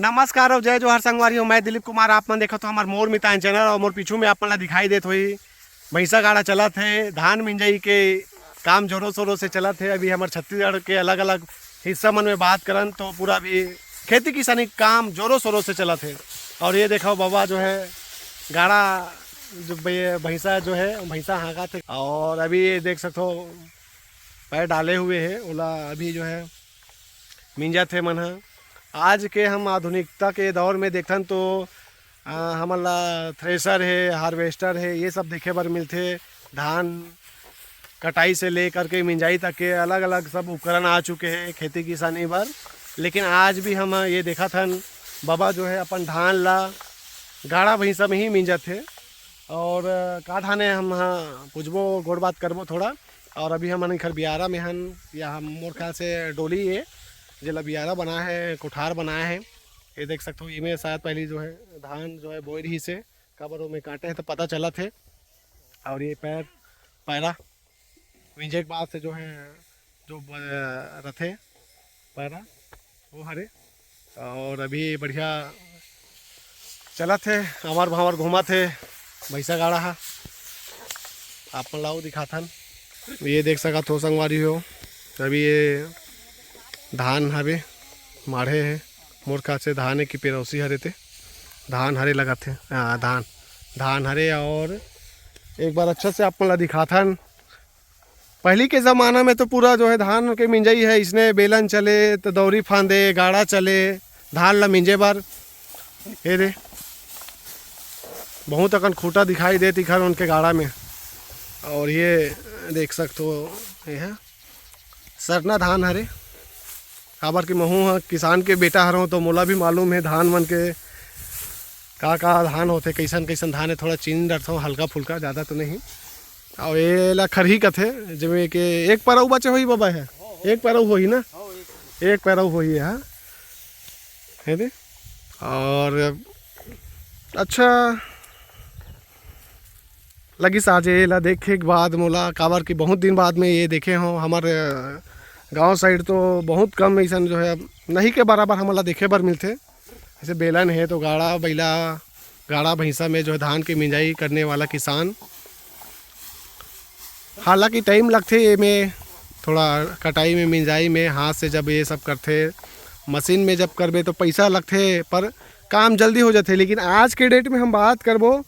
नमस्कार और जय जोहर संगवारी हूँ। मैं दिलीप कुमार। आप मन देखो तो हमार मोर मितान चैनल और मोर पीछू में आप मन ला दिखाई देत हुई भैंसा गाड़ा चलत है। धान मिंजाई के काम जोरों शोरों से चलत है। अभी हमारे छत्तीसगढ़ के अलग अलग हिस्सा मन में बात करन तो पूरा भी खेती किसानी काम जोरों शोरों से चलत है। और ये देखो बाबा जो है गाड़ा जो भैंसा जो है भैंसा हाँका थे और अभी ये देख सकते हो पैर डाले हुए है ओला अभी जो है मिंजा थे मन। आज के हम आधुनिकता के दौर में देखन तो हमारा थ्रेसर है, हार्वेस्टर है, ये सब देखे बर मिलते। धान कटाई से ले करके मिंजाई तक के अलग अलग सब उपकरण आ चुके हैं खेती किसानी पर। लेकिन आज भी हम ये देखा था बाबा जो है अपन धान ला गाड़ा भैंसा में ही मिंजत थे। और का धाने हम पूछबो गोड़ बात करबो थोड़ा। और अभी हम घर बियारा में हन या हम मोर ख्याल से डोली है जिला बियारा बना है, कोठार बनाया है। ये देख सकते हो इमें शायद पहली जो है धान जो है बोई रही से कबरों में काटे हैं तो पता चला थे। और ये पैरा मिंजे के बाद से जो है जो रथे पैरा वो हरे और अभी बढ़िया चला थे अमर भावर घूमा थे भैंसा गाड़ा हा आप मन लाओ दिखाथन। ये देख सका थो संगवारी हो अभी ये धान हवे माढ़े है मोर ख्याल से धान है कि पेरौसी हरे थे धान हरे लगा थे धान हरे। और एक बार अच्छा से आप ला दिखाथन। पहली के ज़माना में तो पूरा जो है धान के मिंजाई है इसने बेलन चले तो दौरी फांदे गाड़ा चले धान ला मिंजे बार। ये रे बहुत अकन खूटा दिखाई देती घर उनके गाड़ा में। और ये देख सकते हो ये है सरना धान हरे काबर के महू किसान के बेटा हरों तो मोला भी मालूम है धान मन के का धान होते कैसन कैसन धान है। थोड़ा चीनी डरता हूँ हल्का फुल्का ज़्यादा तो नहीं। और ये ला खरही कथे जिमें के एक पैराऊ बचे हो ही बाबा है एक पैराऊ हो ही ना एक पैराऊ हो ही है दे। और अच्छा लगी साजे ला देखे के बाद मोला काबर की बहुत दिन बाद में ये देखे हों। हमारे गांव साइड तो बहुत कम ऐसा जो है नहीं के बराबर हमला देखे बर मिलते। जैसे बेलन है तो गाड़ा बैला गाड़ा भैंसा में जो है धान की मिंजाई करने वाला किसान। हालांकि टाइम लगते ये में थोड़ा कटाई में मिंजाई में हाथ से जब ये सब करते मशीन में जब करबे तो पैसा लगते पर काम जल्दी हो जाते। लेकिन आज के डेट में हम बात करबो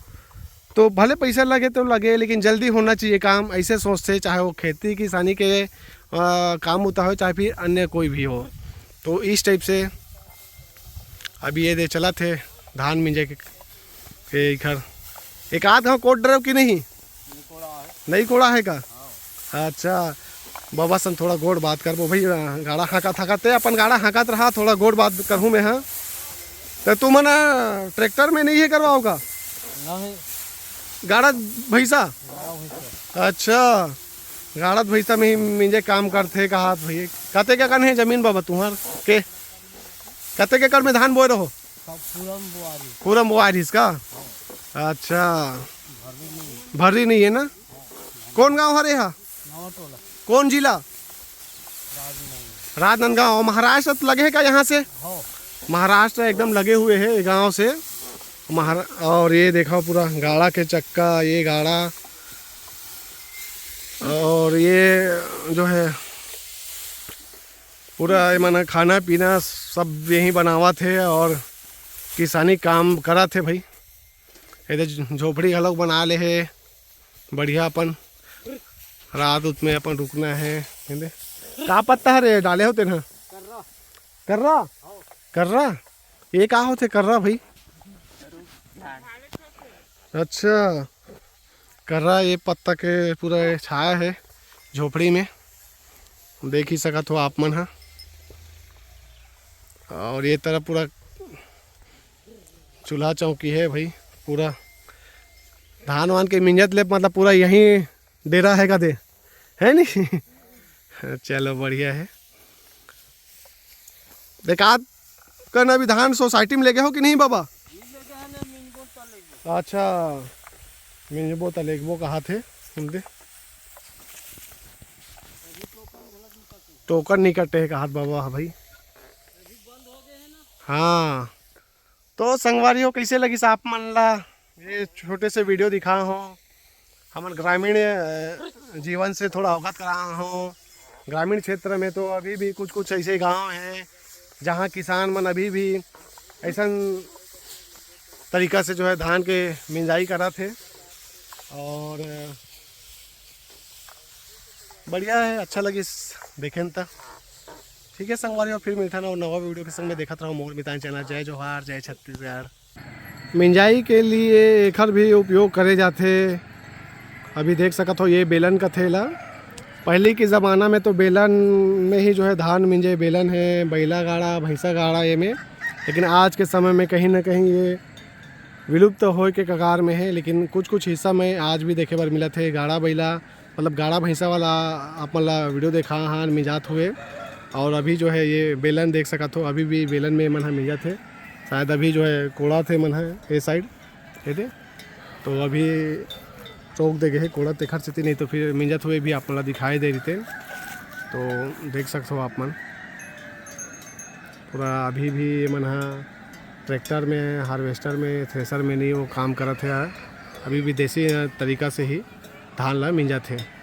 तो भले पैसा लगे तो लगे लेकिन जल्दी होना चाहिए काम ऐसे सोचते चाहे वो खेती किसानी के काम होता हो चाहे फिर अन्य कोई भी हो। तो इस टाइप से अभी ये दे चला थे धान मिंजे के घर एक आध गाँव कोट डरे कि नहीं कोड़ा है का। अच्छा बाबा सन थोड़ा गोड़ बात करबो भाई गाड़ा हाँका थकाते अपन गाड़ा हाँकात रहा थोड़ा गोड़ बात करहूँ मैं। हाँ तो तू मना ट्रैक्टर में नहीं है करवाओ का गाड़ा भैंसा। अच्छा गाड़ा भैंसा में ही मिंजे काम करते कहा भैया कते के कन है जमीन बाबा तुम्हार के कते के कर में धान बोए रहो पूरा बुआरी इसका। अच्छा भरी नहीं है ना। कौन गांव हरे हा कौन जिला राजनांदगांव महाराष्ट्र तो लगे है का यहाँ से महाराष्ट्र एकदम लगे हुए है गांव से और ये देखो पूरा गाड़ा के चक्का ये गाड़ा और ये जो है पूरा माना खाना पीना सब यहीं बनावा थे और किसानी काम करा थे भाई। इधर झोपड़ी अलग बना ले है बढ़िया अपन रात उसमें अपन रुकना है। का पत्ता है रे डाले होते ना कर्रा कर्रा ये का होते कर्रा भाई। अच्छा कर्रा ये पत्ता के पूरा छाया है झोपड़ी में देख ही सका तो आप मन। हाँ और ये तरफ पूरा चूल्हा चौकी है भाई पूरा धान वान के मिंजत ले मतलब पूरा यहीं डेरा है का दे है नहीं। चलो बढ़िया है। देखात करना अभी धान सोसाइटी में लेके हो कि नहीं बाबा। अच्छा मिंजबो तलेगबो कहा थे सुनते टोकन नहीं कटे है कहा बाबा भाई। हाँ तो संगवारी हो कैसे लगी आप मन ला ये छोटे से वीडियो दिखा हो, हमारे ग्रामीण जीवन से थोड़ा अवगत करा हो। ग्रामीण क्षेत्र में तो अभी भी कुछ कुछ ऐसे गांव हैं जहां किसान मन अभी भी ऐसा तरीका से जो है धान के मिंजाई करा थे और बढ़िया है, अच्छा लगी देखें तो। ठीक है संगवारी हो, फिर मिलता ना और नवा वीडियो के संग में देखते रहो मोर मितान चैनल। जय जोहार, जय छत्तीसगढ़। मिंजाई के लिए एखर भी उपयोग करे जाते। अभी देख सकत हो ये बेलन का थैला। पहले के ज़माना में तो बेलन में ही जो है धान मिंजे, बेलन है, बैला गाड़ा, भैंसा गाड़ा ये में। लेकिन आज के समय में कहीं ना कहीं ये विलुप्त हो के कगार में है। लेकिन कुछ कुछ हिस्सा में आज भी देखे बर मिला थे गाड़ा बैला, मतलब गाड़ा भैंसा वाला आप मला वीडियो देखा हाँ मिजात हुए। और अभी जो है ये बेलन देख सकत हो, अभी भी बेलन में मन है मिजात है। शायद अभी जो है कोड़ा थे मन है ये साइड ये दे, तो अभी चौक दे गए कोड़ा देखर से नहीं तो फिर मिंजत हुए भी आप मला दिखाई दे रही। तो देख सकते हो आप मन पूरा अभी भी मन ट्रैक्टर में, हार्वेस्टर में, थ्रेसर में नहीं वो काम करत है। अभी भी देसी तरीका से ही धान ला मिंजत है।